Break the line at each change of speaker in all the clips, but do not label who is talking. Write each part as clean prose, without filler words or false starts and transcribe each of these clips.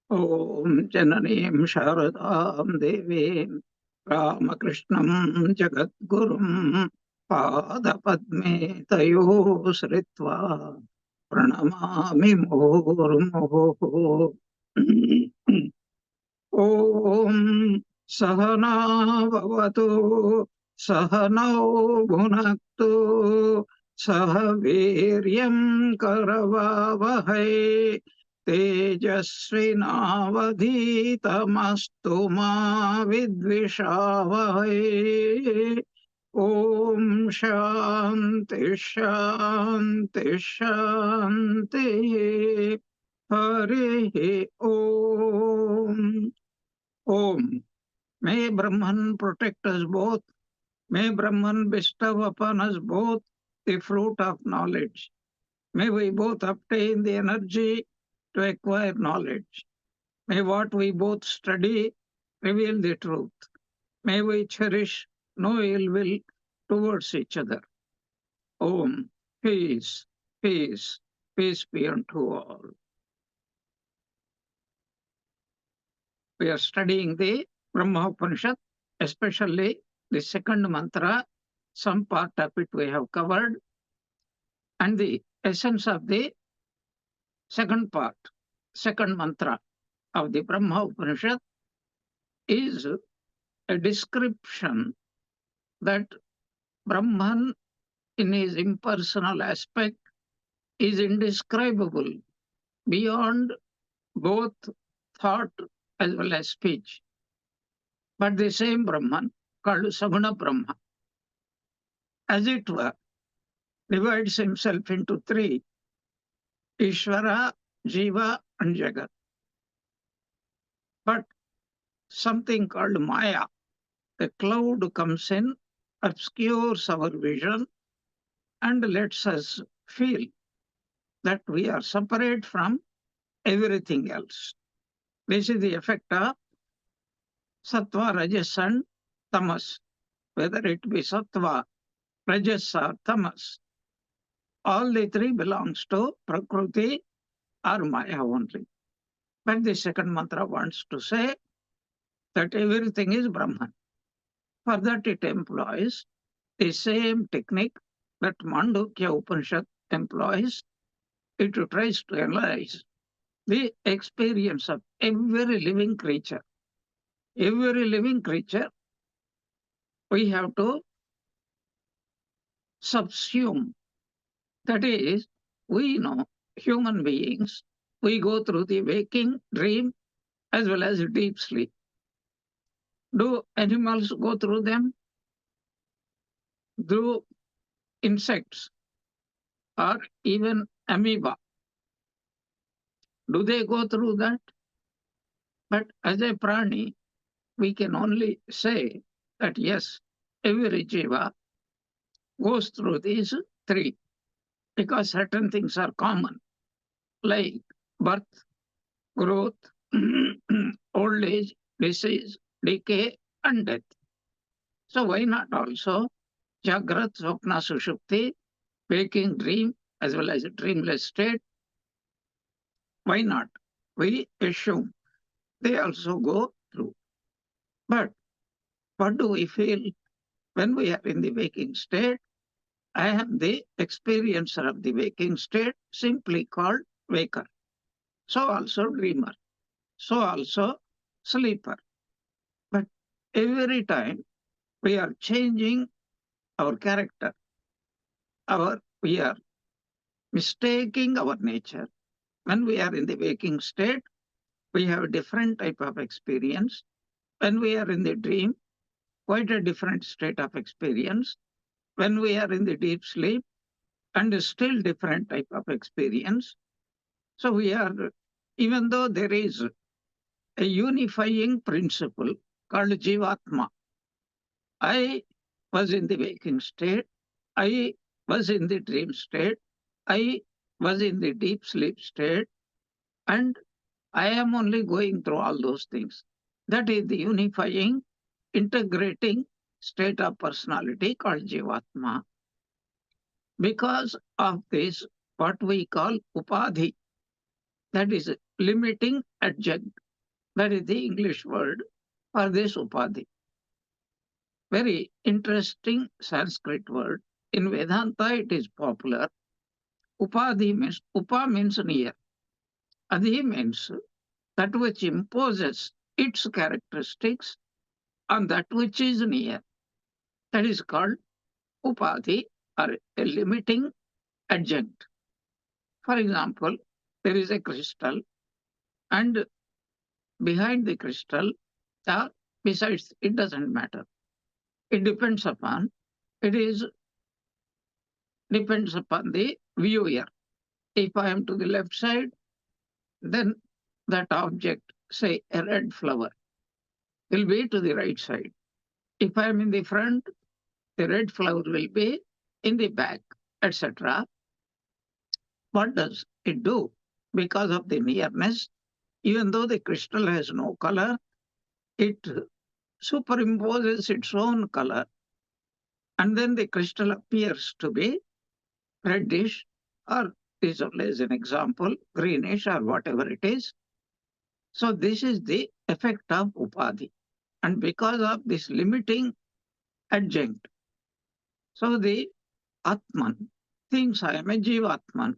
Om Jananim Sharadam Devim Ramakrishnan Jagadgurum Pada Padme Tayo Sritva Pranamami Murmuhu. Om Sahana Bhavatu Sahanau Bhunaktu Sahaviryam Karavavahai Tejasvinavadhitamastu ma vidvishavahai. Om Shanti Shanti Shanti. Hari Om. Om. May Brahman protect us both. May Brahman bestow upon us both the fruit of knowledge. May we both obtain the energy to acquire knowledge. May what we both study reveal the truth. May we cherish no ill will towards each other. Om. Peace, peace, peace be unto all. We are studying the Brahma Upanishad, especially the second mantra. Some part of it we have covered, and the essence of the second part, second mantra of the Brahma Upanishad is a description that Brahman in his impersonal aspect is indescribable beyond both thought as well as speech. But the same Brahman, called Saguna Brahma, as it were, divides himself into three: Ishvara, Jiva, and Jagat. But something called Maya, a cloud comes in, obscures our vision, and lets us feel that we are separate from everything else. This is the effect of Sattva, Rajas, and Tamas. Whether it be Sattva, Rajas, or Tamas, all the three belongs to Prakriti or Maya only. But the second mantra wants to say that everything is Brahman. For that it employs the same technique that Mandukya Upanishad employs. It tries to analyze the experience of every living creature. Every living creature we have to subsume. That is, we know human beings, we go through the waking, dream, as well as deep sleep. Do animals go through them? Do insects or even amoeba, do they go through that? But as a prani, we can only say that yes, every jiva goes through these three because certain things are common, like birth, growth, old age, disease, decay, and death. So why not also Jagrat, Swapna, Sushupti, waking dream, as well as a dreamless state? Why not? We assume they also go through. But what do we feel when we are in the waking state? I am the experiencer of the waking state, simply called waker. So also dreamer. So also sleeper. But every time we are changing our character, we are mistaking our nature. When we are in the waking state, we have a different type of experience. When we are in the dream, quite a different state of experience. When we are in the deep sleep, and still different type of experience. So we are, even though there is a unifying principle called Jivatma, I was in the waking state, I was in the dream state, I was in the deep sleep state, and I am only going through all those things. That is the unifying, integrating state of personality called Jivatma. Because of this, what we call upadhi, That is limiting adjunct. That is the English word for this upadhi. Very interesting Sanskrit word. In Vedanta, it is popular. Upadhi means, upa means near. Adhi means that which imposes its characteristics on that which is near. That is called upadhi, or a limiting adjunct. For example, there is a crystal, and behind the crystal, or besides, it doesn't matter. It depends upon, it is depends upon the viewer. If I am to the left side, then that object, say a red flower, will be to the right side. If I am in the front, the red flower will be in the back, etc. What does it do? Because of the nearness, even though the crystal has no color, it superimposes its own color, and then the crystal appears to be reddish, or is only as an example, greenish or whatever it is. So this is the effect of upadhi. And because of this limiting adjunct, so the Atman thinks I am a Jivatman.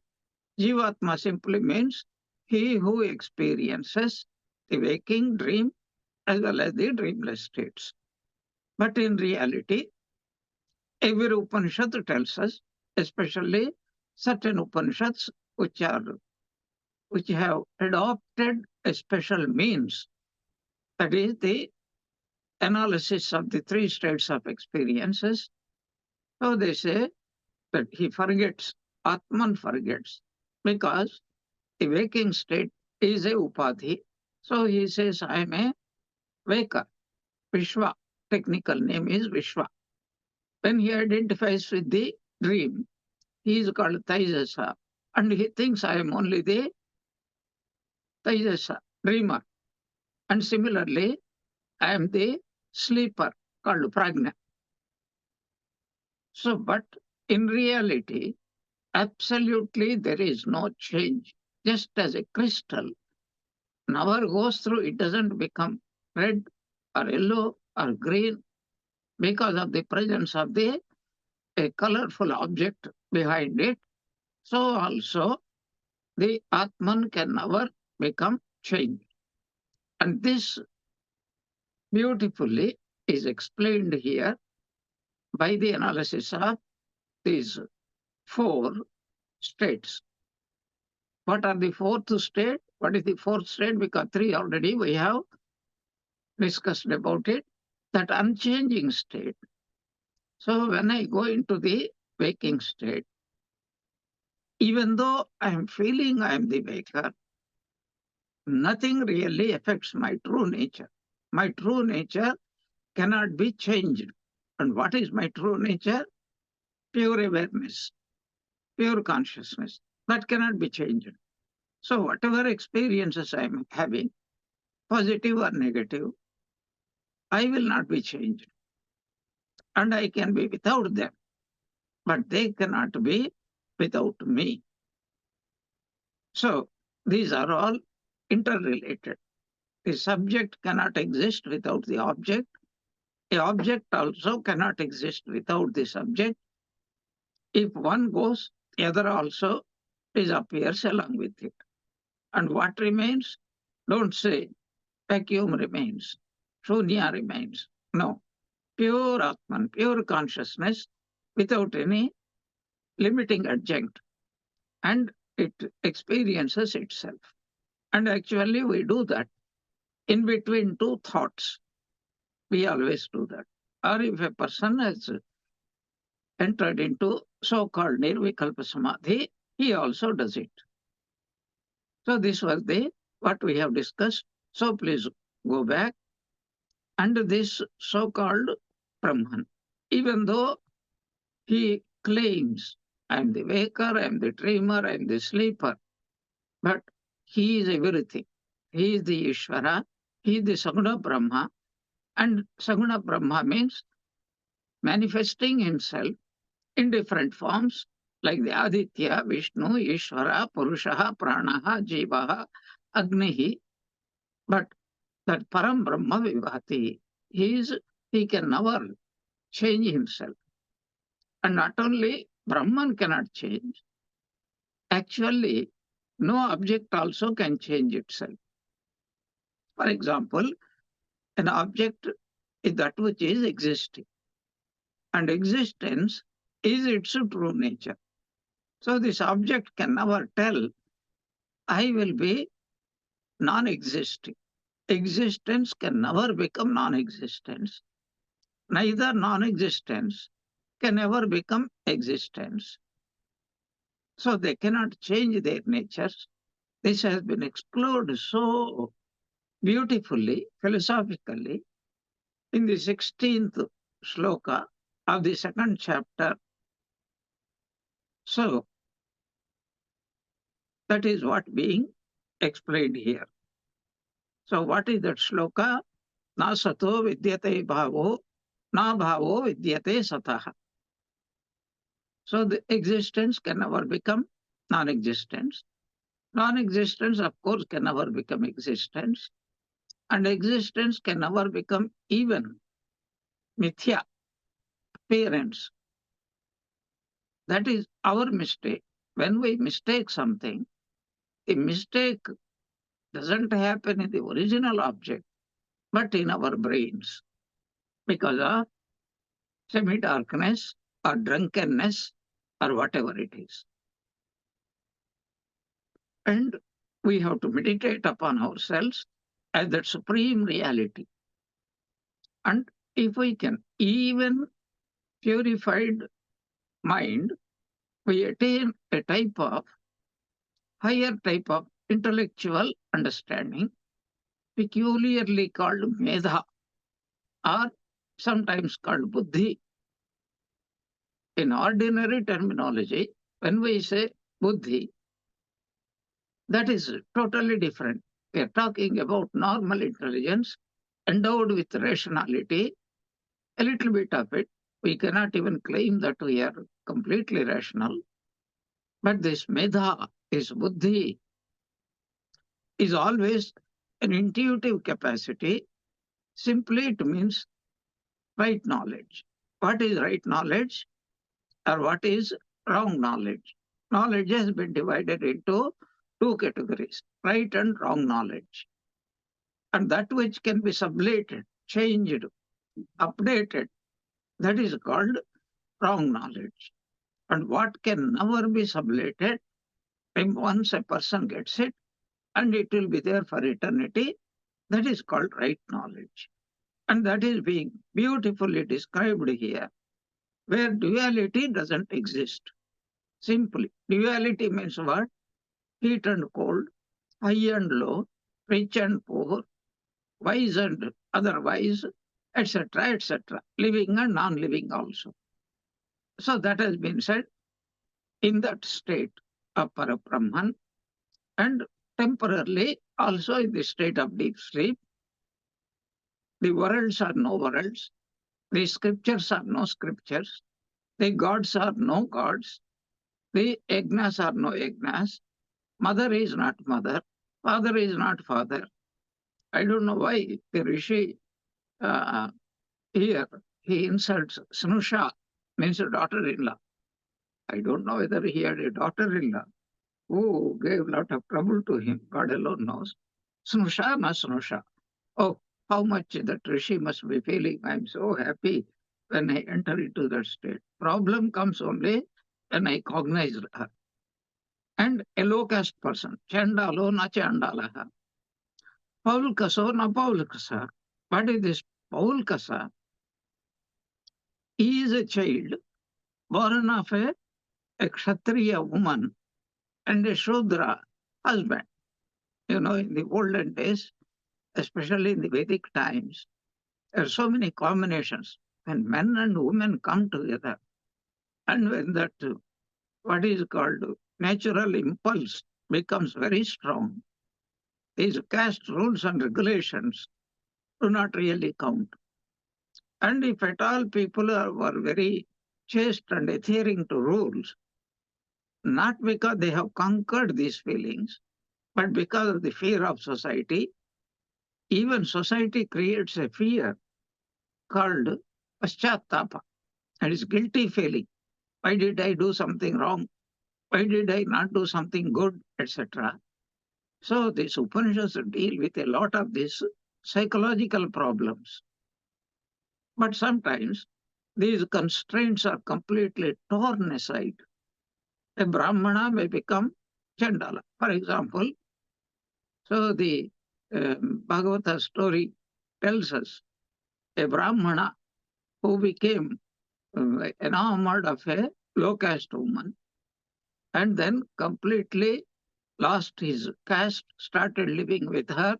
Jivatma simply means he who experiences the waking dream as well as the dreamless states. But in reality, every Upanishad tells us, especially certain Upanishads which have adopted a special means, that is the analysis of the three states of experiences. So they say that he forgets, Atman forgets, because the waking state is a upadhi. So he says, I am a waker. Vishwa, technical name is Vishwa. When he identifies with the dream, he is called Taijasa, and he thinks I am only the Taijasa, dreamer. And similarly, I am the sleeper, called Prajna. So, but in reality, absolutely there is no change. Just as a crystal never goes through, it doesn't become red or yellow or green because of the presence of the a colorful object behind it. So also the Atman can never become changed. And this beautifully is explained here by the analysis of these four states. What are the fourth state? What is the fourth state? Because three already we have discussed about it, that unchanging state. So when I go into the waking state, even though I am feeling I am the waker, nothing really affects my true nature. My true nature cannot be changed. And what is my true nature? Pure awareness, pure consciousness. That cannot be changed. So whatever experiences I am having, positive or negative, I will not be changed. And I can be without them, but they cannot be without me. So these are all interrelated. The subject cannot exist without the object. The object also cannot exist without the subject. If one goes, the other also disappears along with it. And what remains? Don't say vacuum remains, shunya remains. No, pure Atman, pure consciousness without any limiting adjunct. And it experiences itself. And actually, we do that in between two thoughts. We always do that. Or if a person has entered into so-called nirvikalpa samadhi, he also does it. So this was the what we have discussed. So please go back. And this so-called Brahman, even though he claims, I am the waker, I am the dreamer, I am the sleeper, but he is everything. He is the Ishvara, he is the Saguna Brahma, and Saguna Brahma means manifesting himself in different forms like the Aditya, Vishnu, Ishvara, Purusha, Prana, Jiva, Agni. But that Param Brahma Vibhati, he can never change himself. And not only Brahman cannot change, actually, no object also can change itself. For example, an object is that which is existing, and existence is its true nature. So this object can never tell, I will be non-existing. Existence can never become non-existence. Neither non-existence can ever become existence. So they cannot change their natures. This has been explored so beautifully, philosophically, in the 16th shloka of the second chapter. So that is what being explained here. So what is that shloka? Na sato vidyate bhavo, na bhavo vidyate sataha. So the existence can never become non-existence. Non-existence, of course, can never become existence. And existence can never become even mithya, appearance. That is our mistake. When we mistake something, the mistake doesn't happen in the original object, but in our brains because of semi-darkness or drunkenness or whatever it is. And we have to meditate upon ourselves as that supreme reality. And if we can, even purified mind, we attain a higher type of intellectual understanding, peculiarly called medha, or sometimes called buddhi. In ordinary terminology, when we say buddhi, that is totally different. We are talking about normal intelligence endowed with rationality, a little bit of it. We cannot even claim that we are completely rational. But this medha, is buddhi, is always an intuitive capacity. Simply it means right knowledge. What is right knowledge or what is wrong knowledge? Knowledge has been divided into two categories, right and wrong knowledge. And that which can be sublated, changed, updated, that is called wrong knowledge. And what can never be sublated, when once a person gets it, and it will be there for eternity, that is called right knowledge. And that is being beautifully described here, where duality doesn't exist. Simply, duality means what? Heat and cold, high and low, rich and poor, wise and otherwise, etc., etc., living and non-living also. So that has been said in that state of Parabrahman, and temporarily also in the state of deep sleep. The worlds are no worlds, the scriptures are no scriptures, the gods are no gods, the yagnas are no yagnas, mother is not mother, father is not father. I don't know why the Rishi uh, here he insults Snusha, means a daughter-in-law. I don't know whether he had a daughter-in-law who gave a lot of trouble to him. God alone knows. Snusha, na Snusha. Oh, how much that Rishi must be feeling. I'm so happy when I enter into that state. Problem comes only when I cognize her. And a low caste person, Chandalo na Chandalaha. Paul Kaso na Paul Kasa. What is this Paul Kasa? He is a child born of a Kshatriya woman and a Shudra husband. You know, in the olden days, especially in the Vedic times, there are so many combinations. When men and women come together, and when that what is called natural impulse becomes very strong, these caste rules and regulations do not really count. And if at all people were very chaste and adhering to rules, not because they have conquered these feelings, but because of the fear of society. Even society creates a fear called paschattapa, and it's guilty feeling. Why did I do something wrong? Why did I not do something good, etc.? So these Upanishads deal with a lot of these psychological problems. But sometimes these constraints are completely torn aside. A Brahmana may become Chandala. For example, so the Bhagavata story tells us a Brahmana who became enamored of a low caste woman and then completely lost his caste, started living with her,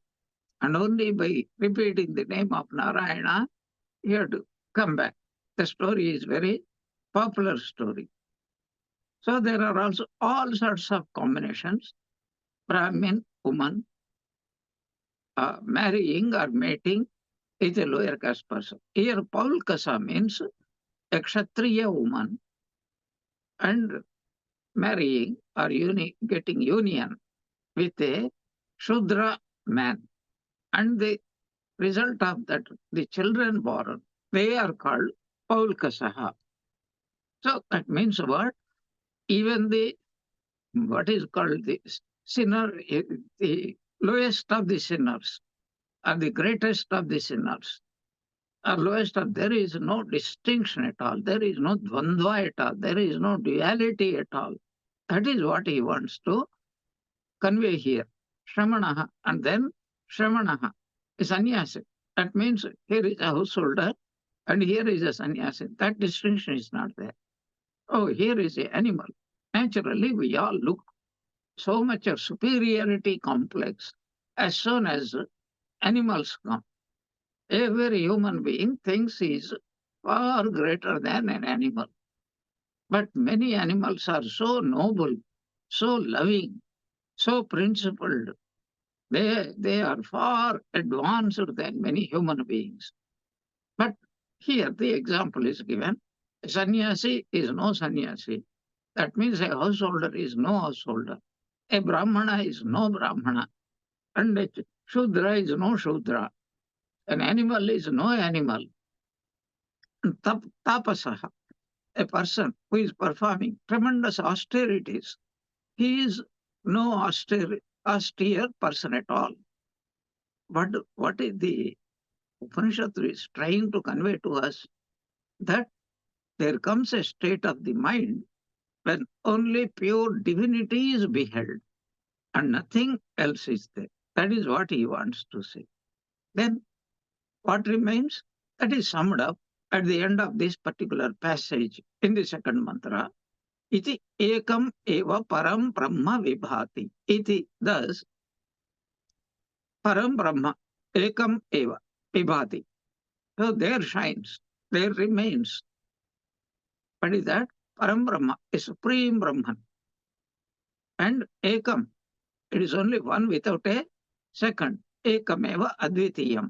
and only by repeating the name of Narayana, he had to come back. The story is very popular story. So there are also all sorts of combinations. Brahmin woman marrying or mating with a lower caste person. Here, Paulkasa means a Kshatriya woman and marrying or getting union with a Shudra man. And the result of that, the children born, they are called Paulkasaha. So that means what? Even the what is called the sinner, the lowest of the sinners, or the greatest of the sinners, or lowest of, there is no distinction at all. There is no dvandva at all. There is no duality at all. That is what he wants to convey here. Shramanaha, and then Shramanaha, a sannyasi. That means here is a householder and here is a sannyasi. That distinction is not there. Oh, here is an animal. Naturally, we all look so much of superiority complex as soon as animals come. Every human being thinks he is far greater than an animal. But many animals are so noble, so loving, so principled. They are far advanced than many human beings. But here the example is given. A sannyasi is no sannyasi. That means a householder is no householder. A brahmana is no brahmana. And a shudra is no shudra. An animal is no animal. And tapasaha, a person who is performing tremendous austerities, he is no austere person at all. But what is the Upanishad is trying to convey to us? That there comes a state of the mind when only pure divinity is beheld and nothing else is there. That is what he wants to say. Then what remains? That is summed up at the end of this particular passage in the second mantra. Iti ekam eva param brahma vibhati. Iti, thus, param brahma, ekam eva vibhati. So there shines, there remains. What is that? Param Brahma, a supreme Brahman. And ekam, it is only one without a second. Ekameva advitiyam.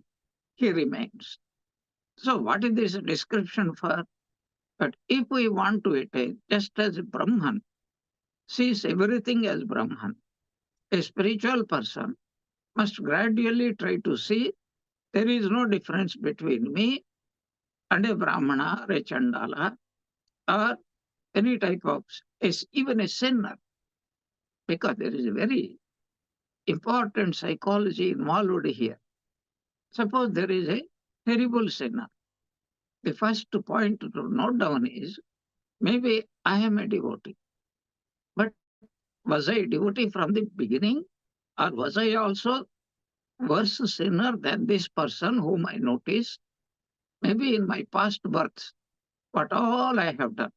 He remains. So what is this description for? But if we want to attain, just as Brahman sees everything as Brahman, a spiritual person must gradually try to see there is no difference between me and a Brahmana or a Chandala or any type of, even a sinner, because there is a very important psychology involved here. Suppose there is a terrible sinner. The first point to note down is maybe I am a devotee, but was I a devotee from the beginning, or was I also worse sinner than this person whom I noticed? Maybe in my past births, what all I have done,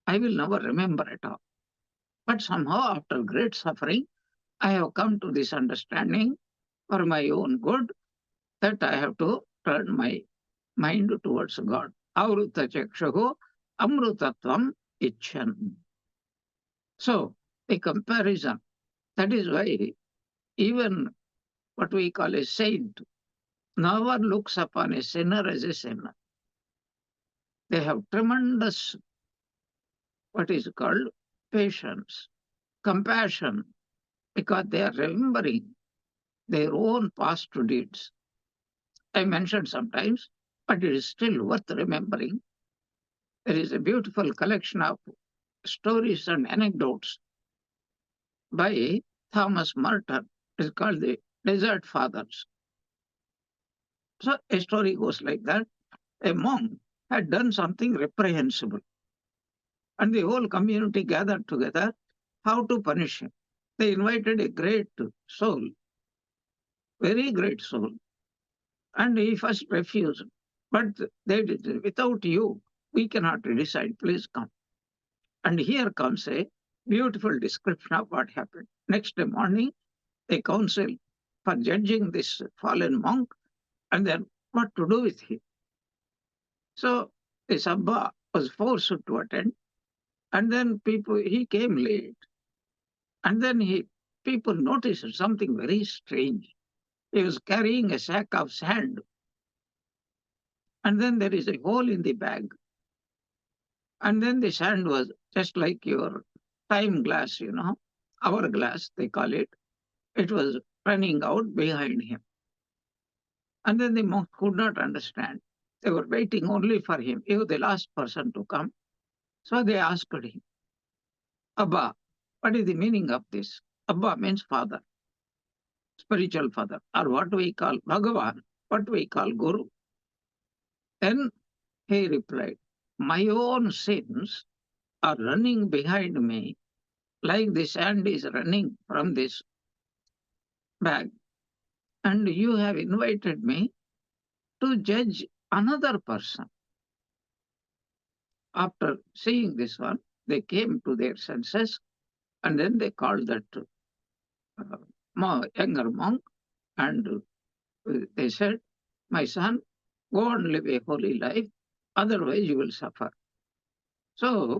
I will never remember at all. But somehow, after great suffering, I have come to this understanding for my own good that I have to turn my mind towards God. Avruta chakshahu amrutatvam icchan. So, a comparison. That is why even what we call a saint never looks upon a sinner as a sinner. They have tremendous, what is called, patience. compassion, because they are remembering their own past deeds. I mentioned sometimes, but it is still worth remembering. There is a beautiful collection of stories and anecdotes by Thomas Merton. It is called the Desert Fathers. So a story goes like that. A monk had done something reprehensible, and the whole community gathered together how to punish him. They invited a great soul, very great soul, and he first refused. But they did, without you, we cannot decide, please come. And here comes a beautiful description of what happened. Next morning, a council for judging this fallen monk and then what to do with him. So this Abba was forced to attend, and then he came late, and then people noticed something very strange. He was carrying a sack of sand, and then there is a hole in the bag, and then the sand was just like your time glass, hourglass, they call it. It was running out behind him. And then the monk could not understand. They were waiting only for him. He was the last person to come. So they asked him, Abba, what is the meaning of this? Abba means father, spiritual father, or what we call Bhagavan, what we call Guru. Then he replied, my own sins are running behind me like the sand is running from this bag. And you have invited me to judge another person. After seeing this one, they came to their senses, and then they called that younger monk, and they said, my son, go and live a holy life, otherwise you will suffer. So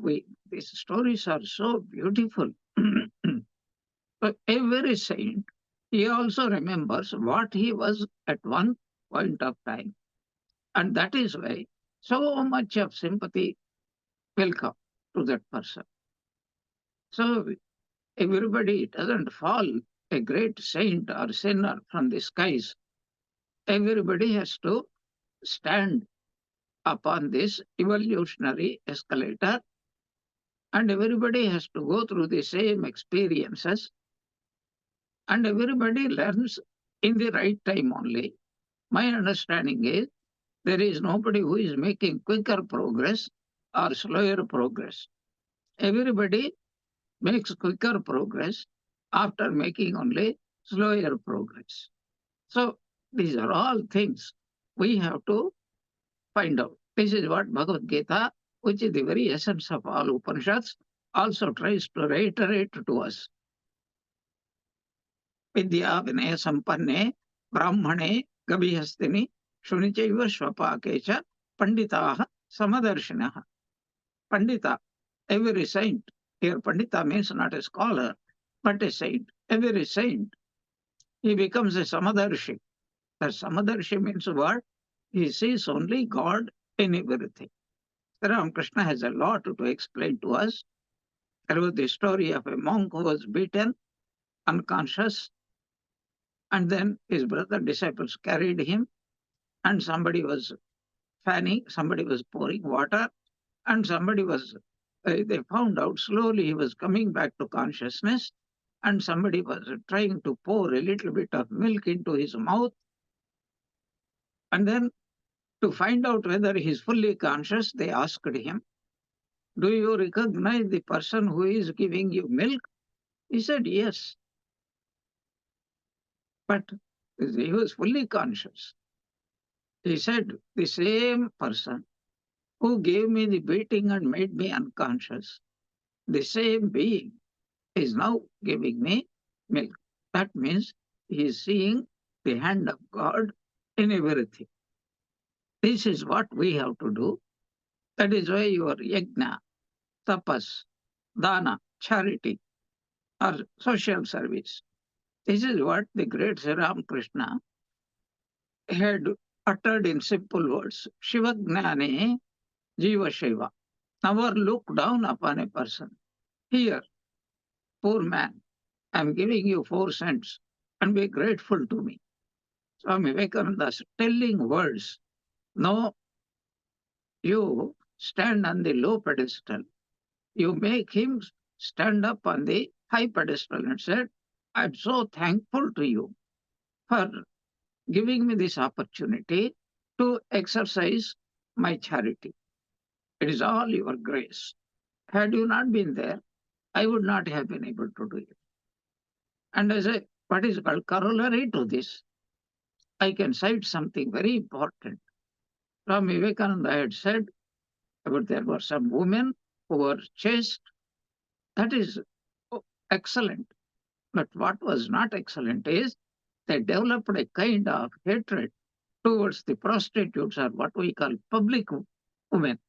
these stories are so beautiful. So every saint, he also remembers what he was at one point of time. And that is why so much of sympathy will come to that person. So everybody doesn't fall a great saint or sinner from the skies. Everybody has to stand upon this evolutionary escalator, and everybody has to go through the same experiences, and everybody learns in the right time only. My understanding is there is nobody who is making quicker progress or slower progress. Everybody makes quicker progress after making only slower progress. So these are all things we have to find out. This is what Bhagavad Gita, which is the very essence of all Upanishads, also tries to reiterate to us. Vidya Vinaya Sampanne Brahmane Gabihastini Shunichaiva Shvapakecha Panditaha Samadarshinaha. Pandita, every saint. Here Pandita means not a scholar, but a saint. Every saint, he becomes a Samadarshi. The Samadarshi means what? He sees only God in everything. Krishna has a lot to explain to us. There was the story of a monk who was beaten, unconscious, and then his brother disciples carried him, and somebody was fanning, somebody was pouring water, and they found out slowly he was coming back to consciousness, and somebody was trying to pour a little bit of milk into his mouth. And then to find out whether he's fully conscious, they asked him, do you recognize the person who is giving you milk? He said, yes. But he was fully conscious. He said, the same person who gave me the beating and made me unconscious, the same being is now giving me milk. That means he is seeing the hand of God in everything. This is what we have to do. That is why your yajna, tapas, dana, charity, or social service. This is what the great Sri Ramakrishna had uttered in simple words. Shiva Gnane Jiva Shiva. Never look down upon a person. Here, poor man, I'm giving you 4 cents and be grateful to me. Swami Vivekananda's telling words. No, you stand on the low pedestal. You make him stand up on the high pedestal and said, I'm so thankful to you for giving me this opportunity to exercise my charity. It is all your grace. Had you not been there, I would not have been able to do it. And as a what is called corollary to this, I can cite something very important. Swami Vivekananda had said about there were some women who were chaste. That is excellent. But what was not excellent is they developed a kind of hatred towards the prostitutes, or what we call public women.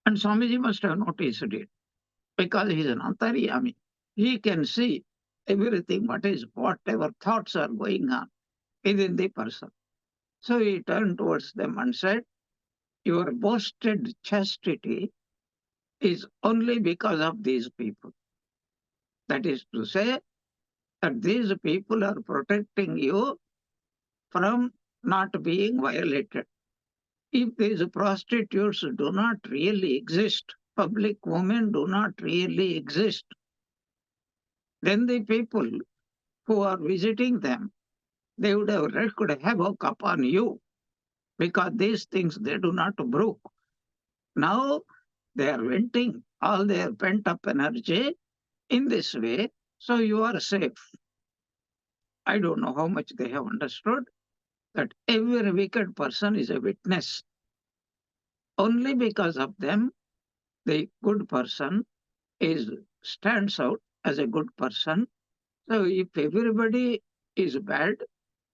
And Swamiji must have noticed it because he is an antaryami. He can see everything, whatever thoughts are going on within the person. So he turned towards them and said, your boasted chastity is only because of these people. That is to say, that these people are protecting you from not being violated. If these prostitutes do not really exist, public women do not really exist, then the people who are visiting them, they would have wreaked havoc upon you because these things they do not brook. Now they are venting all their pent up energy in this way, so you are safe. I don't know how much they have understood that every wicked person is a witness. Only because of them, the good person stands out as a good person. So if everybody is bad,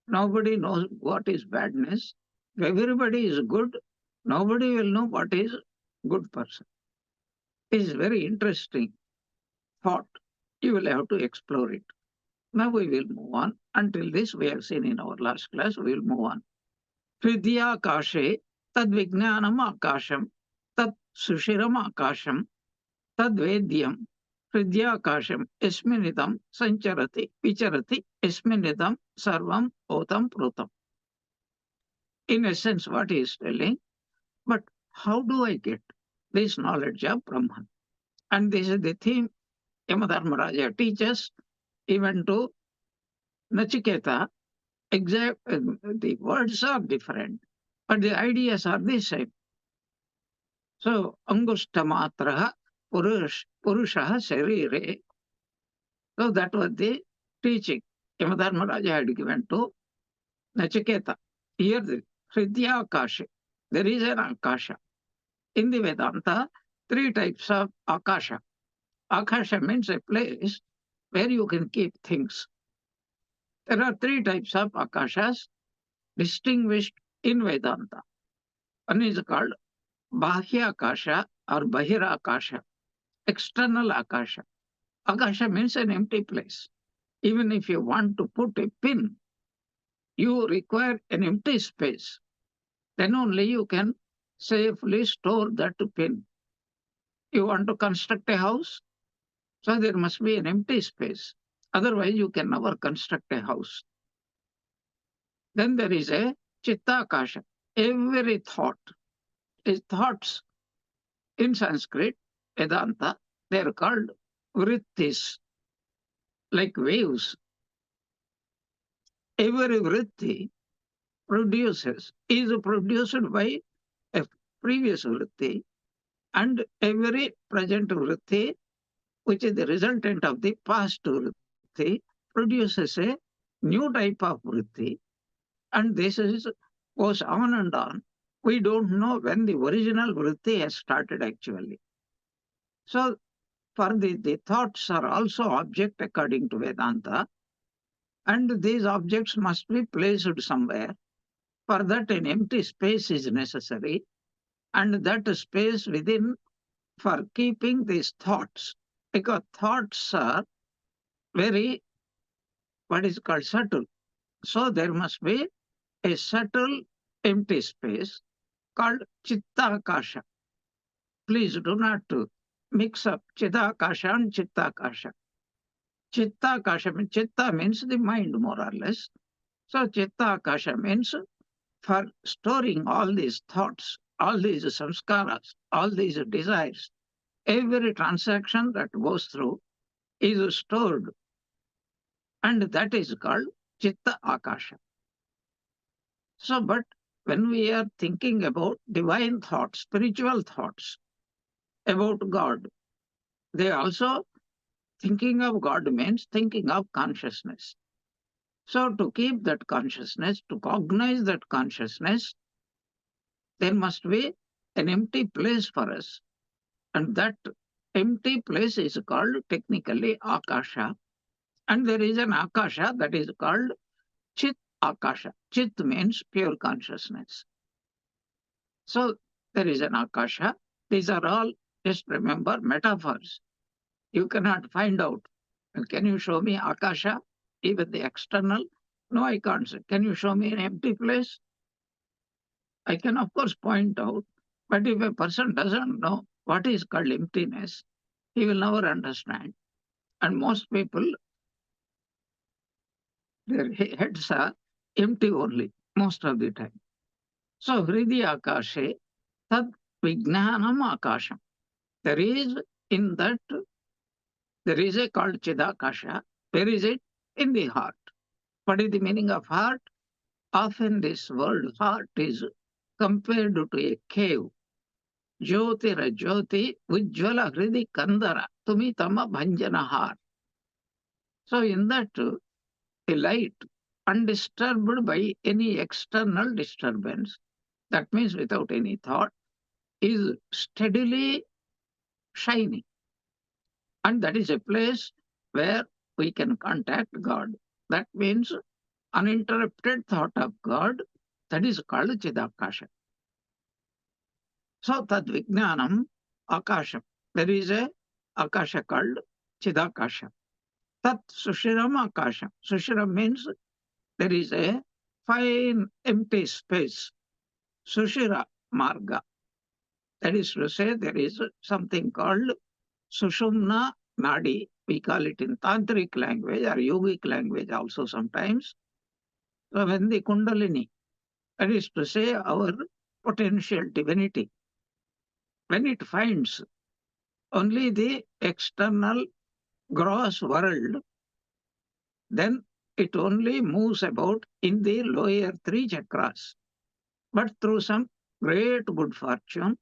nobody knows what is badness. If everybody is good, nobody will know what is good person. It is very interesting thought. You will have to explore it. Now we will move on. Until this, we have seen in our last class, we will move on. Hridya kashe tad vijnanam akasham tad sushiram akasham tad vedyam hridyakasham esminidam sancharati vicharati esminidam sarvam otam prutam. In essence, what he is telling, but how do I get this knowledge of Brahman? And this is the theme Yamadharmaraja teaches even to Nachiketa. The words are different, but the ideas are the same. So, Angushtamatra Purushaha Sharire. So, that was the teaching Yamadharmaraja had given to Nachiketa. Here, the Hridya Akasha. There is an Akasha. In the Vedanta, 3 types of Akasha. Akasha means a place where you can keep things. There are 3 types of Akashas distinguished in Vedanta. One is called Bahya Akasha or Bahira Akasha, external Akasha. Akasha means an empty place. Even if you want to put a pin, you require an empty space. Then only you can safely store that pin. You want to construct a house, so there must be an empty space. Otherwise, you can never construct a house. Then there is a Chitta Akasha. Every thought is thoughts. In Sanskrit, Vedanta, they are called vrittis, like waves. Every vritti is produced by a previous vritti, and every present vritti, which is the resultant of the past vritti, produces a new type of vritti, and goes on and on. We don't know when the original vritti has started actually. So, for the thoughts are also object according to Vedanta, and these objects must be placed somewhere. For that, an empty space is necessary, and that space within for keeping these thoughts, because thoughts are very, what is called subtle. So there must be a subtle empty space called Chitta Akasha. Please do not mix up Chidakasha and Chittakasha. Chitta means the mind, more or less. So Chittakasha means for storing all these thoughts, all these samskaras, all these desires. Every transaction that goes through is stored, and that is called Chitta Akasha. So, but when we are thinking about divine thoughts, spiritual thoughts about God, they also thinking of God means thinking of consciousness. So, to keep that consciousness, to cognize that consciousness, there must be an empty place for us. And that empty place is called technically Akasha. And there is an Akasha that is called Chit Akasha. Chit means pure consciousness. So there is an Akasha. These are all, just remember, metaphors. You cannot find out. Can you show me Akasha? Even the external? No, I can't say. Can you show me an empty place? I can, of course, point out. But if a person doesn't know what is called emptiness, he will never understand. And most people, their heads are empty only most of the time. So, Hridi Akashe, Tad Vijnanam Akasham. There is in that, there is a called Chidakasha. Where is it? In the heart. What is the meaning of heart? Often this word heart is compared to a cave. Jyotira Jyoti Ujjvala Hridi Kandara Tumitama Bhanjana Har. So in that, the light, undisturbed by any external disturbance, that means without any thought, is steadily shining. And that is a place where we can contact God. That means uninterrupted thought of God, that is called Chidakasha. So Tad Vijnanam Akasham. There is a Akasha called Chidakasha. Tat Sushiram Akasham. Sushiram means there is a fine empty space. Sushira Marga. That is to say, there is something called Sushumna Nadi. We call it in Tantric language or yogic language also sometimes. So when the Kundalini, that is to say, our potential divinity, when it finds only the external gross world, then it only moves about in the lower three chakras. But through some great good fortune,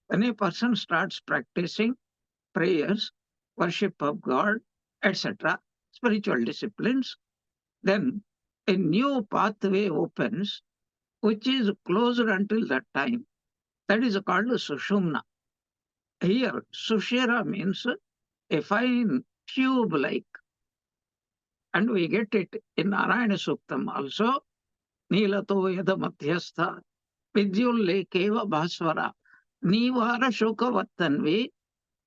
when a person starts practicing prayers, worship of God, etc., spiritual disciplines, then a new pathway opens, which is closed until that time. That is called Sushumna. Here, Sushira means a fine tube like, and we get it in Narayana Suktam also. Nilato yada madhyastha vidyullekeva bhaswara nivara shokavatanvi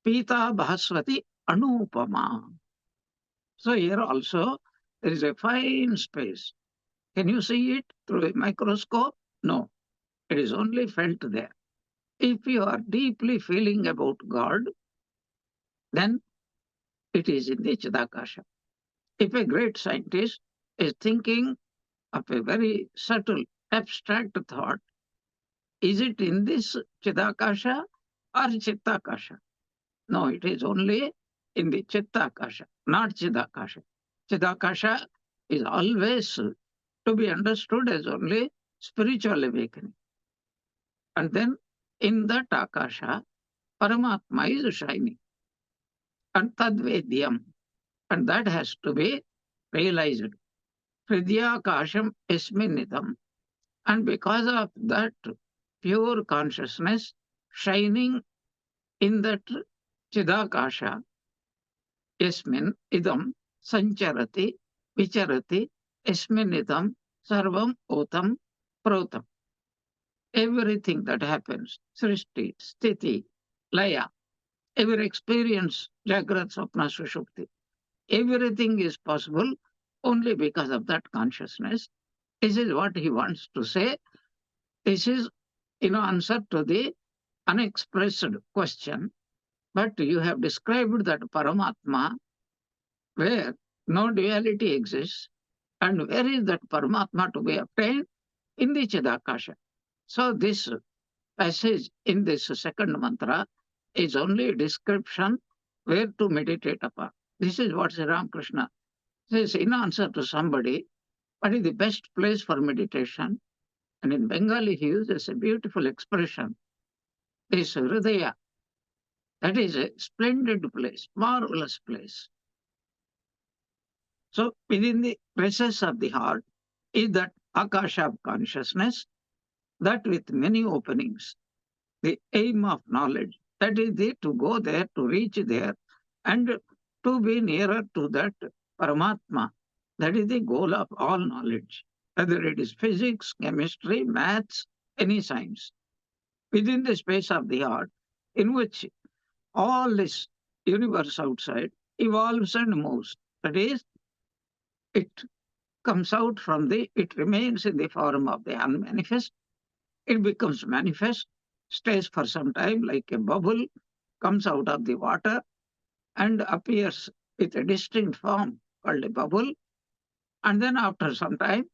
pita bhaswati anupama. So here also there is a fine space. Can you see it through a microscope? No, it is only felt there. If you are deeply feeling about God, then it is in the Chidakasha. If a great scientist is thinking of a very subtle, abstract thought, is it in this Chidakasha or Chittakasha? No, it is only in the Chittakasha, not Chidakasha. Chidakasha is always to be understood as only spiritual awakening. And then in that Akasha, Paramatma is shining. And Tadvedyam. And that has to be realized. Hridyakasham Esminidam. And because of that pure consciousness shining in that Chidakasha, Yasmin idam sancharati vicharati Yasmin idam sarvam otam protam. Everything that happens, srishti, sthiti, laya, every experience, jagrat, swapna, sushupti, everything is possible only because of that consciousness. This is what he wants to say. This is in answer to the unexpressed question. But you have described that Paramatma where no duality exists. And where is that Paramatma to be obtained? In the Chidakasha. So this passage in this second mantra is only a description where to meditate upon. This is what Sri Ramakrishna says in answer to somebody, what is the best place for meditation? And in Bengali, he uses a beautiful expression, this Hridaya. That is a splendid place, marvelous place. So within the recess of the heart is that Akasha of consciousness, that with many openings, the aim of knowledge, that is there to go there, to reach there, and to be nearer to that Paramatma. That is the goal of all knowledge, whether it is physics, chemistry, maths, any science. Within the space of the heart, in which all this universe outside evolves and moves. That is, it comes out from it remains in the form of the unmanifest. It becomes manifest, stays for some time like a bubble, comes out of the water and appears with a distinct form called a bubble. And then after some time,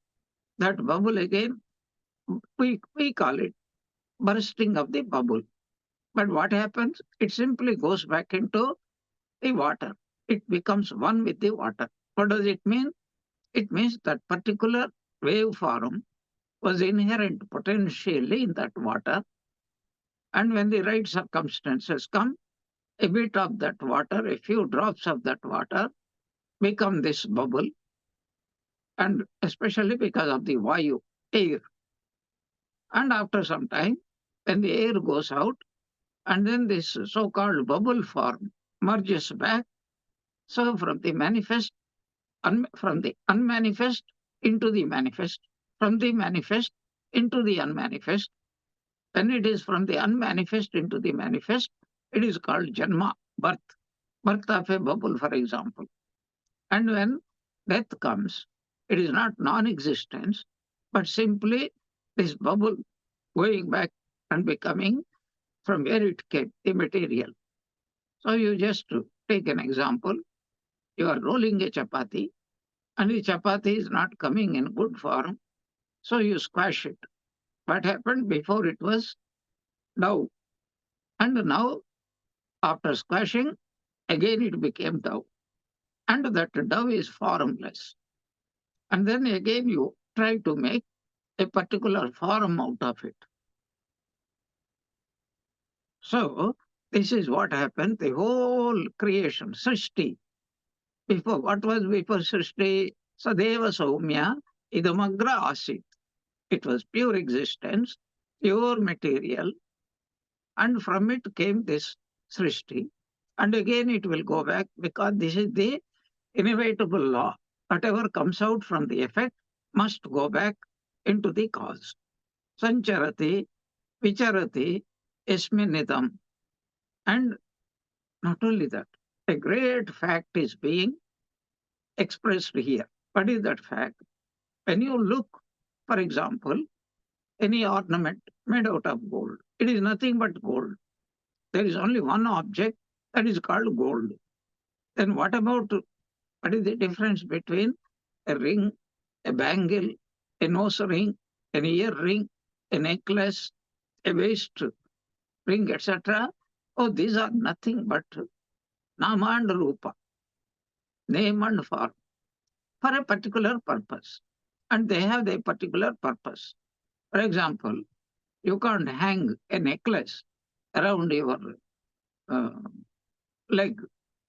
that bubble again, we call it bursting of the bubble. But what happens? It simply goes back into the water. It becomes one with the water. What does it mean? It means that particular wave form was inherent potentially in that water. And when the right circumstances come, a bit of that water, a few drops of that water become this bubble. And especially because of the vayu, air. And after some time, when the air goes out, and then this so-called bubble form merges back. So from the from the unmanifest into the manifest, from the manifest into the unmanifest. When it is from the unmanifest into the manifest, it is called Janma, birth of a bubble, for example. And when death comes, it is not non-existence, but simply this bubble going back and becoming from where it came, the material. So you just take an example. You are rolling a chapati, and the chapati is not coming in good form, so you squash it. What happened before? It was dough. And now, after squashing, again it became dough. And that dough is formless. And then again you try to make a particular form out of it. So this is what happened. The whole creation, Srishti. Before, what was before Srishti? Sadeva Soumya Idamagra Asit. It was pure existence, pure material, and from it came this Srishti. And again it will go back because this is the inevitable law. Whatever comes out from the effect must go back into the cause. Sancharati, Vicharati, Esminidam. And not only that, a great fact is being expressed here. What is that fact? When you look, for example, any ornament made out of gold, it is nothing but gold. There is only one object that is called gold. Then what is the difference between a ring, a bangle, a nose ring, an ear ring, a necklace, a waist ring, etc.? Oh, these are nothing but nama and rupa, name and form, for a particular purpose. And they have a particular purpose. For example, you can't hang a necklace around your uh, leg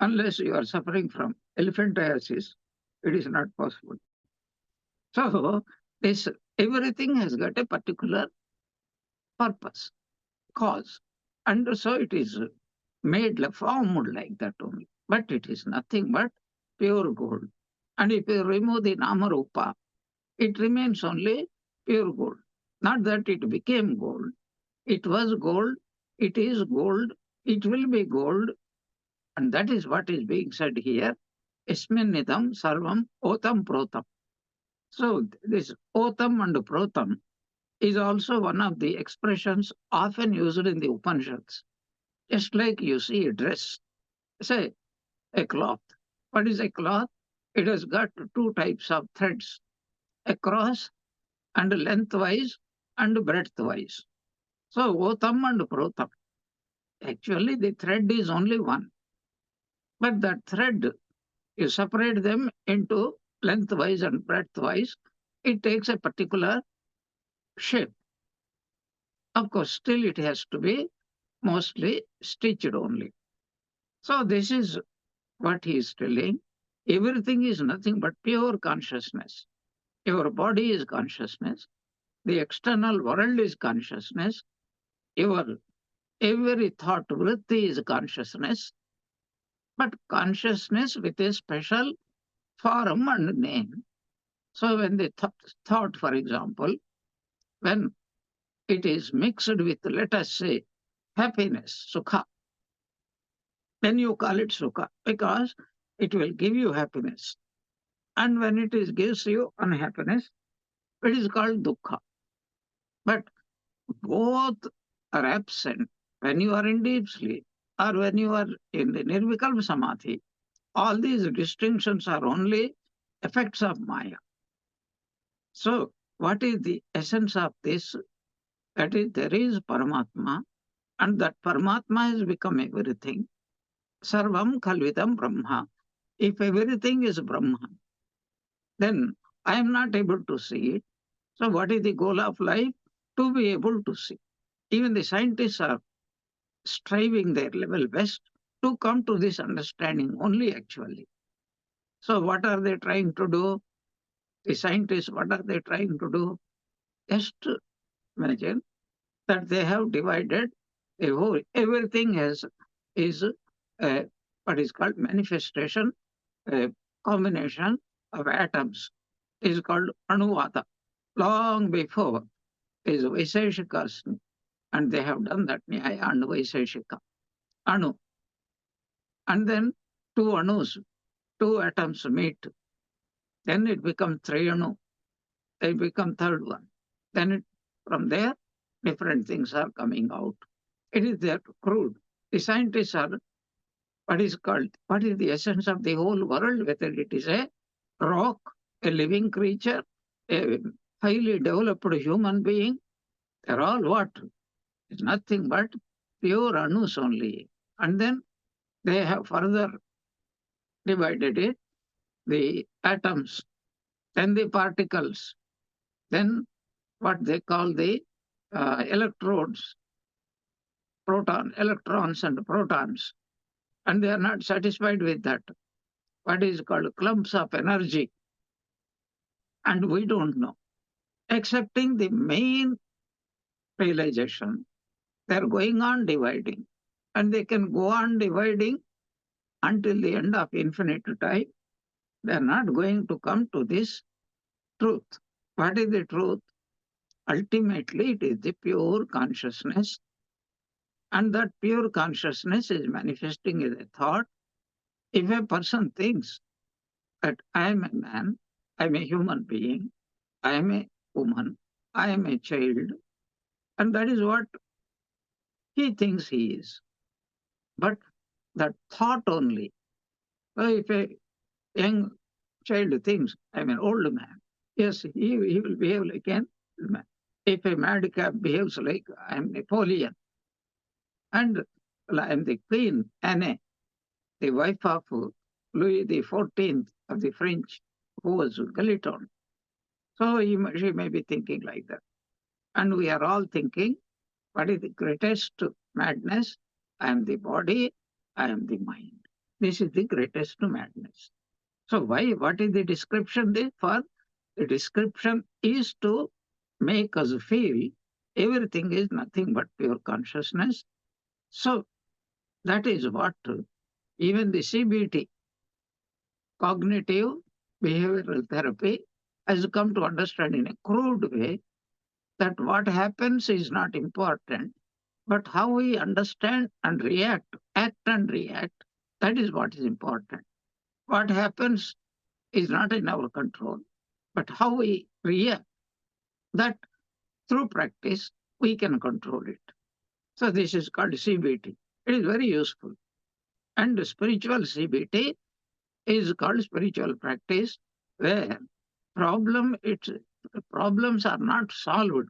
unless you are suffering from elephantiasis. It is not possible. So this everything has got a particular purpose, cause, and so it is made formed like that only. But it is nothing but pure gold. And if you remove the nama rupa, it remains only pure gold. Not that it became gold. It was gold. It is gold. It will be gold. And that is what is being said here. Ismin nidam sarvam otam protam. So this otam and protam is also one of the expressions often used in the Upanishads. Just like you see a dress, say a cloth. What is a cloth? It has got two types of threads, across and lengthwise and breadthwise. So Otam and Protam. Actually, the thread is only one, but that thread, you separate them into lengthwise and breadthwise, it takes a particular shape. Of course, still it has to be mostly stitched only. So this is what he is telling. Everything is nothing but pure consciousness. Your body is consciousness. The external world is consciousness. Your every thought vritti is consciousness, but consciousness with a special form and name. So when the thought, for example, when it is mixed with, let us say, happiness, sukha, then you call it sukha because it will give you happiness. And when it is gives you unhappiness, it is called dukkha. But both are absent when you are in deep sleep or when you are in the nirvikalpa samadhi. All these distinctions are only effects of Maya. So, what is the essence of this? That is, there is Paramatma, and that Paramatma has become everything. Sarvam Khalvidam Brahma. If everything is Brahma, then I am not able to see it. So, what is the goal of life? To be able to see. Even the scientists are striving their level best to come to this understanding only actually. So, what are they trying to do? The scientists, what are they trying to do? Just imagine that they have divided the whole, everything is what is called manifestation, a combination of atoms is called Anuvada. Long before is Vaiseshikas, and they have done that Nyaya and Vaiseshika. Anu. And then two Anus, two atoms meet. Then it becomes three Anu. They become third one. Then from there, different things are coming out. It is there crude. The scientists are what is called, what is the essence of the whole world, whether it is a rock, a living creature, a highly developed human being, they're all what? It's nothing but pure anus only. And then they have further divided it, the atoms, then the particles, then what they call the electrodes, electrons and protons. And they are not satisfied with that. What is called clumps of energy. And we don't know. Accepting the main realization, they're going on dividing. And they can go on dividing until the end of infinite time. They're not going to come to this truth. What is the truth? Ultimately, it is the pure consciousness. And that pure consciousness is manifesting as a thought. If a person thinks that I am a man, I am a human being, I am a woman, I am a child, and that is what he thinks he is. But that thought only. So if a young child thinks I'm an old man, yes, he will behave like an old man. If a madcap behaves like I'm Napoleon and I'm the Queen Anne, the wife of Louis XIV of the French, who was guillotined. So she may be thinking like that. And we are all thinking, what is the greatest madness? I am the body, I am the mind. This is the greatest madness. So why? What is the description there for? The description is to make us feel everything is nothing but pure consciousness. So that is what even the CBT, cognitive behavioral therapy, has come to understand in a crude way that what happens is not important, but how we understand and react, act and react, that is what is important. What happens is not in our control, but how we react, that through practice we can control it. So this is called CBT. It is very useful. And spiritual CBT is called spiritual practice, where problems are not solved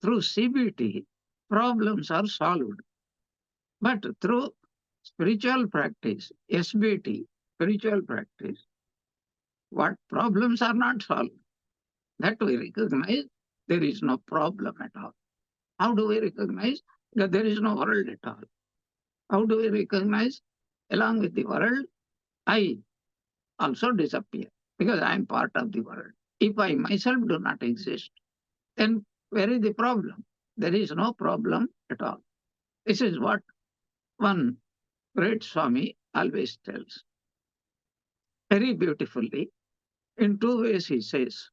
through CBT. Problems are solved, but through spiritual practice, SBT, spiritual practice, what problems are not solved, that we recognize there is no problem at all. How do we recognize that there is no world at all? How do we recognize along with the world, I also disappear because I am part of the world? If I myself do not exist, then where is the problem? There is no problem at all. This is what one great Swami always tells very beautifully. In two ways, he says,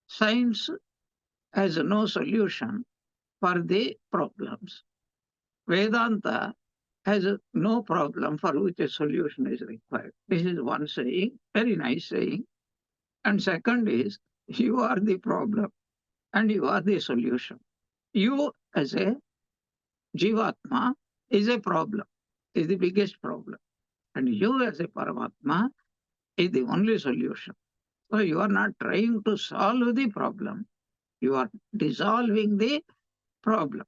science has no solution for the problems. Vedanta has no problem for which a solution is required. This is one saying, very nice saying. And second is, you are the problem and you are the solution. You as a Jivatma is a problem, is the biggest problem. And you as a Paramatma is the only solution. So you are not trying to solve the problem, you are dissolving the problem.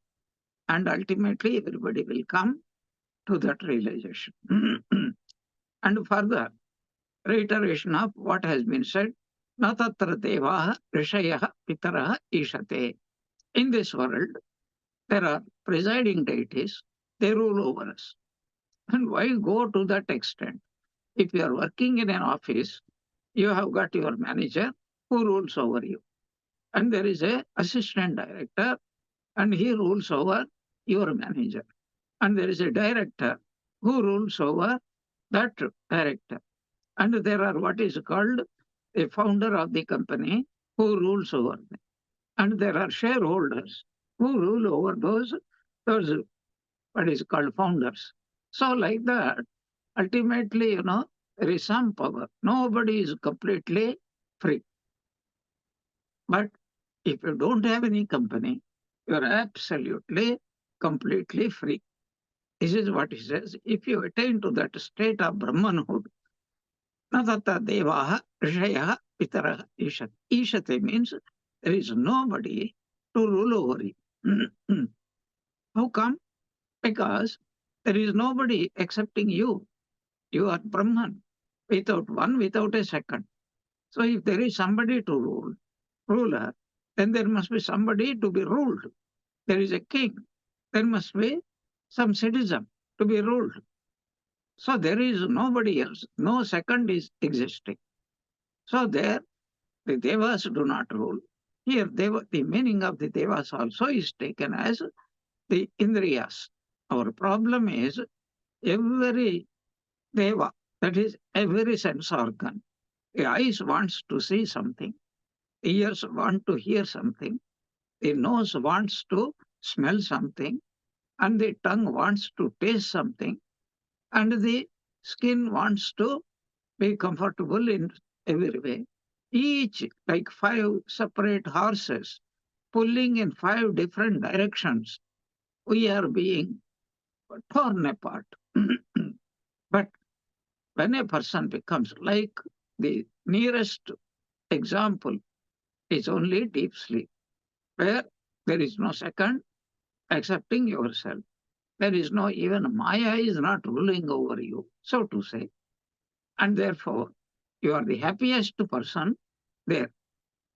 And ultimately, everybody will come to that realization. And further, reiteration of what has been said, na tatra devaha rishayah pitaraha ishate. In this world, there are presiding deities, they rule over us. And why go to that extent? If you are working in an office, you have got your manager who rules over you. And there is a assistant director, and he rules over your manager. And there is a director who rules over that director. And there are what is called a founder of the company who rules over them. And there are shareholders who rule over those what is called founders. So like that, ultimately, there is some power. Nobody is completely free. But if you don't have any company, you are absolutely, completely free. This is what he says. If you attain to that state of Brahmanhood, Natata Devaha Rishaya Pitaraha Ishat. Ishate means there is nobody to rule over you. How come? Because there is nobody excepting you. You are Brahman, without one, without a second. So if there is somebody to rule, ruler, then there must be somebody to be ruled. There is a king. There must be some citizen to be ruled. So there is nobody else. No second is existing. So there, the devas do not rule. Here, the meaning of the devas also is taken as the indriyas. Our problem is every deva, that is every sense organ. The eyes wants to see something, the ears want to hear something, the nose wants to smell something, and the tongue wants to taste something, and the skin wants to be comfortable in every way. Each, like 5 separate horses, pulling in 5 different directions, we are being torn apart. But when a person becomes like, the nearest example is only deep sleep, where there is no second accepting yourself. There is no, even Maya is not ruling over you, so to say. And therefore, you are the happiest person there.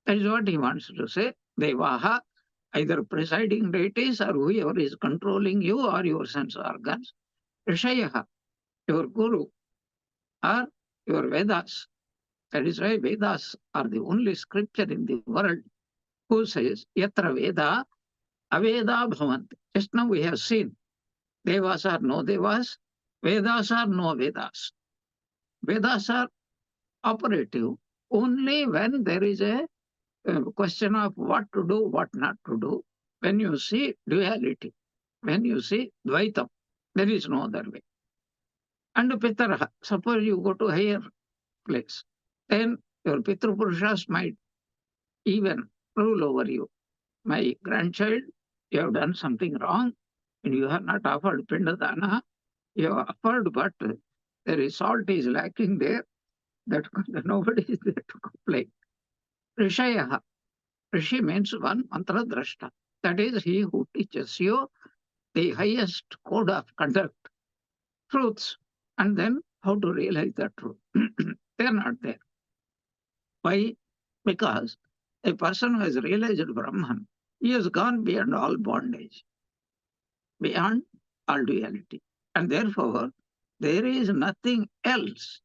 That is what he wants to say. Devaha, either presiding deities or whoever is controlling you or your sense organs. Rishayaha, your guru, or your Vedas. That is why Vedas are the only scripture in the world who says, Yatra Veda, Aveda Bhavanti. Just now we have seen Devas are no Devas, Vedas are no Vedas. Vedas are operative only when there is a question of what to do, what not to do. When you see duality, when you see Dvaitam, there is no other way. And Pitaraha, suppose you go to higher place, then your Pitru Purushas might even rule over you. My grandchild, you have done something wrong. And you have not offered Pindadana, you have offered, but the result is lacking there, that nobody is there to complain. Rishaya. Rishi means one mantra drashta. That is he who teaches you the highest code of conduct, truths, and then how to realize the truth. They are not there. Why? Because a person who has realized Brahman, he has gone beyond all bondage, beyond all duality. And therefore, there is nothing else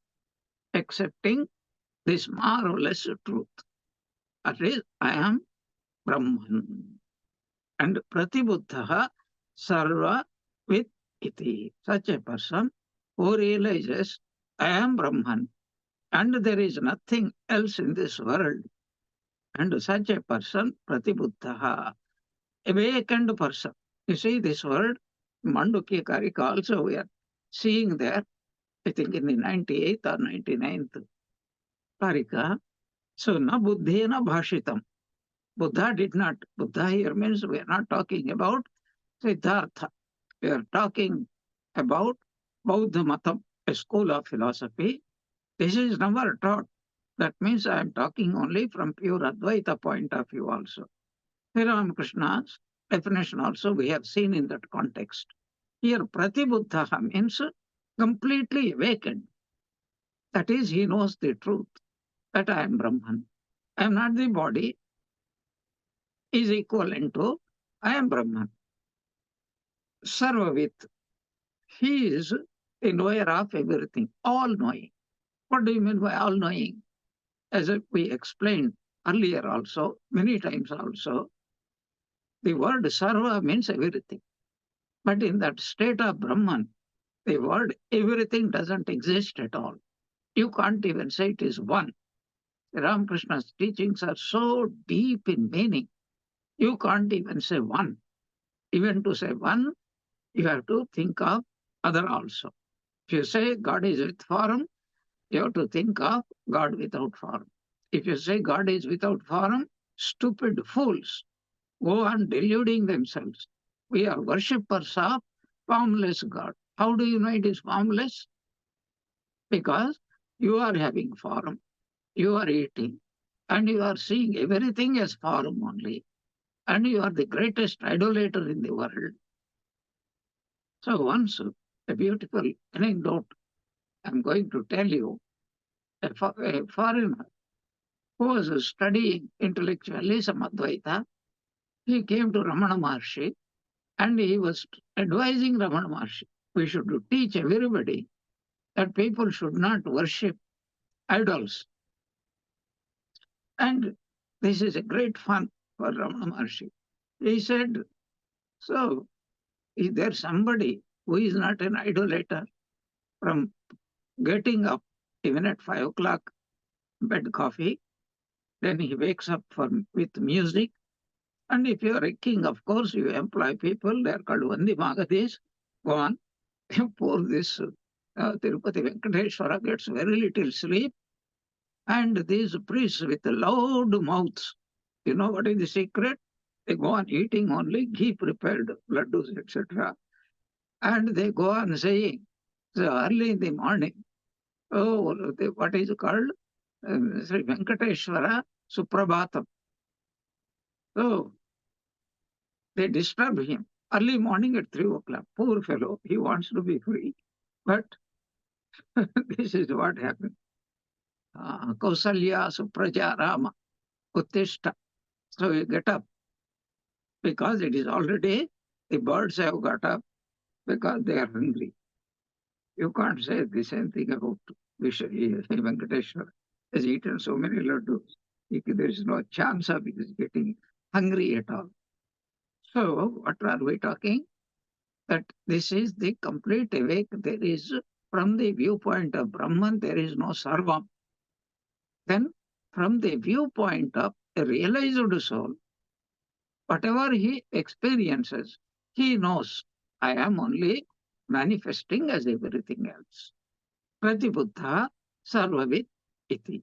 excepting this marvelous truth. That is, I am Brahman. And Pratibuddha Sarva with iti. Such a person who realizes, I am Brahman, and there is nothing else in this world. And such a person, Pratibuddha, awakened person. You see this word, Mandukya Karika also we are seeing there, I think in the 98th or 99th Karika. So, na buddhena bhashitam. Buddha did not. Buddha here means we are not talking about Siddhartha. We are talking about Bauddha Matam, a school of philosophy. This is never taught. That means I am talking only from pure Advaita point of view also. Sri Ramakrishna's definition also we have seen in that context. Here Pratibuddha means completely awakened. That is, he knows the truth that I am Brahman. I am not the body, is equivalent to I am Brahman. Sarvavit, he is the knower of everything, all knowing. What do you mean by all knowing? As we explained earlier also, many times also, the word sarva means everything. But in that state of Brahman, the word everything doesn't exist at all. You can't even say it is one. Ramakrishna's teachings are so deep in meaning, you can't even say one. Even to say one, you have to think of other also. If you say God is with form, you have to think of God without form. If you say God is without form, stupid fools go on deluding themselves. We are worshippers of formless God. How do you know it is formless? Because you are having form, you are eating, and you are seeing everything as form only. And you are the greatest idolater in the world. So once a beautiful anecdote I'm going to tell you, a foreigner who was studying intellectually some Advaita, he came to Ramana Maharshi and he was advising Ramana Maharshi, we should teach everybody that people should not worship idols. And this is a great fun for Ramana Maharshi. He said, so is there somebody who is not an idolater from getting up even at 5 o'clock, bed coffee, then he wakes up with music. And if you are a king, of course, you employ people, they are called Vandi Magadis, go on, pour this Tirupati Venkateshwara gets very little sleep. And these priests with loud mouths, you know what is the secret? They go on eating only ghee prepared laddus, etc. And they go on saying, so early in the morning, oh, what is it called? Sri Venkateshwara Suprabhatam. So they disturb him early morning at 3 o'clock. Poor fellow, he wants to be free. But this is what happened. Kausalya Supraja Rama Uttishta. So you get up because it is already, the birds have got up because they are hungry. You can't say the same thing about Venkateshwara has eaten so many laddus. There is no chance of his getting hungry at all. So what are we talking? That this is the complete awake. There is, from the viewpoint of Brahman, there is no sarvam. Then from the viewpoint of a realized soul, whatever he experiences, he knows I am only manifesting as everything else. Pratibuddha sarvavit iti.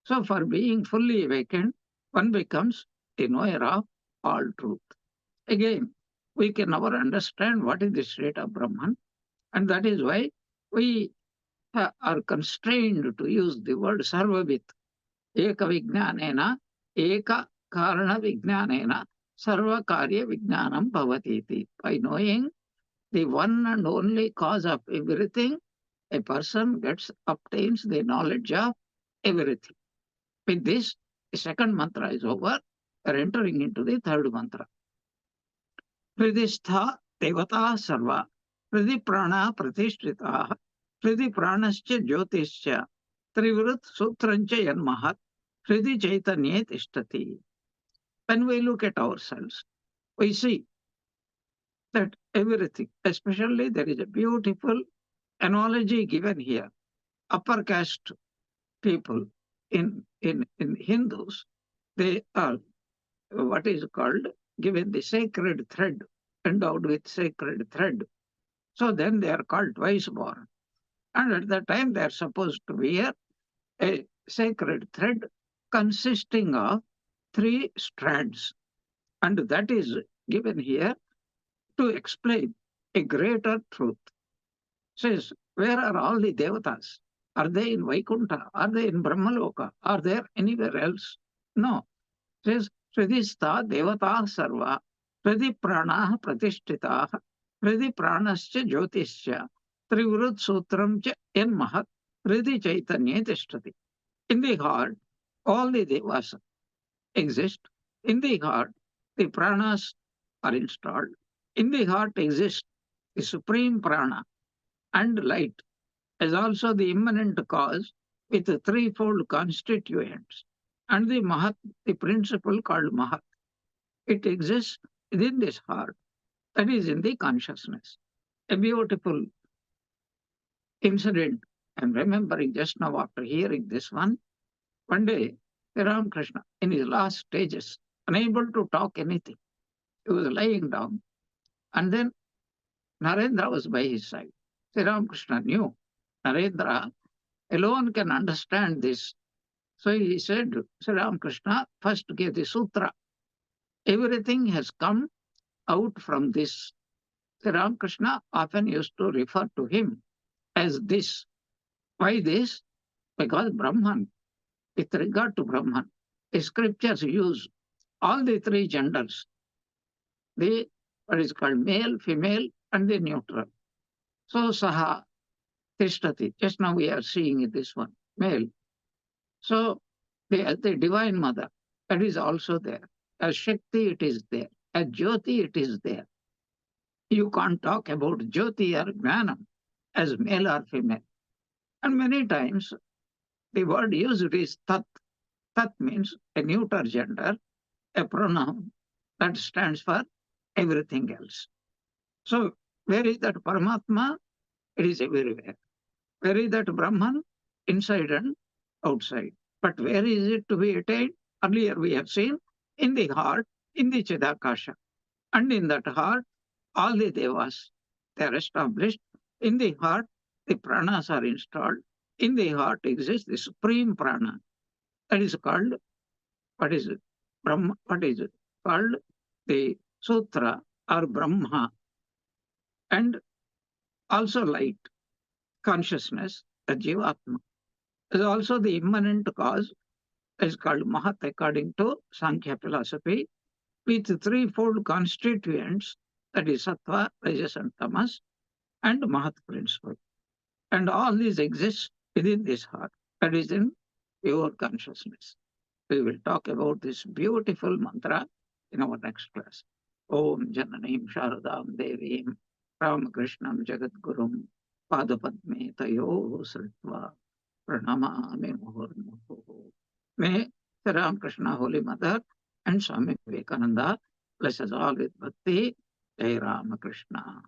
So for being fully awakened, one becomes a knower of all truth. Again, we can never understand what is the state of Brahman. And that is why we are constrained to use the word sarvavit. Eka vijnanena, eka karana vijnanena, sarva karya vijnanam bhavatiti. By knowing the one and only cause of everything, a person obtains the knowledge of everything. With this, the second mantra is over. We are entering into the third mantra. Hridistha devata sarva, hridi prana pratishtita, hridi pranascha jyotischa, trivrut sutrancha yanmahat, hridi chaitanya tishtati. When we look at ourselves, we see that everything, especially there is a beautiful analogy given here. Upper caste people in Hindus, they are what is called given the sacred thread, endowed with sacred thread. So then they are called twice born. And at that time they are supposed to wear a sacred thread consisting of 3 strands. And that is given here to explain a greater truth. Says, where are all the devatas? Are they in Vaikuntha? Are they in Brahmaloka? Are they anywhere else? No. Says, Sridhistha devata sarva, Sridhi pranaha pratishtitaha, Sridhi pranascha jyotischa, Trivrut sutram cha yanmahat, Sridhi chaitanya tishtati. In the heart, all the devas exist. In the heart, the pranas are installed. In the heart exists the supreme prana and light as also the immanent cause with the threefold constituents and the Mahat, the principle called Mahat. It exists within this heart, that is in the consciousness. A beautiful incident I'm remembering just now after hearing this one. One day, Ramakrishna, in his last stages, unable to talk anything, he was lying down, and then Narendra was by his side. Sri Ramakrishna knew Narendra alone can understand this. So he said, Sri Ramakrishna, first give the sutra. Everything has come out from this. Sri Ramakrishna often used to refer to him as this. Why this? Because Brahman, with regard to Brahman, the scriptures use all the 3 genders, the what is called male, female, and the neutral. So Saha Tishtati, just now we are seeing this one, male. So the divine mother, that is also there. As Shakti, it is there. As Jyoti, it is there. You can't talk about Jyoti or Jnanam as male or female. And many times the word used is Tat. Tat means a neuter gender, a pronoun that stands for everything else. So where is that Paramatma? It is everywhere. Where is that Brahman? Inside and outside. But where is it to be attained? Earlier we have seen in the heart, in the Chidakasha. And in that heart, all the devas, they are established. In the heart, the pranas are installed. In the heart exists the supreme prana. That is called, what is it? Brahma, what is it? Called the Sutra or Brahma. And also light, consciousness, the Jivatma. Is also the immanent cause is called Mahat according to Sankhya philosophy, with threefold constituents, that is Sattva, Rajas, and Tamas, and Mahat principle. And all these exist within this heart, that is in pure consciousness. We will talk about this beautiful mantra in our next class. Om Jananim Sharadam Devim Ramakrishnam Jagadgurum Padapadme Tayo Sritva Pranamami Muhurmuhu. May the Ramakrishna Holy Mother and Swami Vivekananda bless us all with bhakti. Jai Ramakrishna.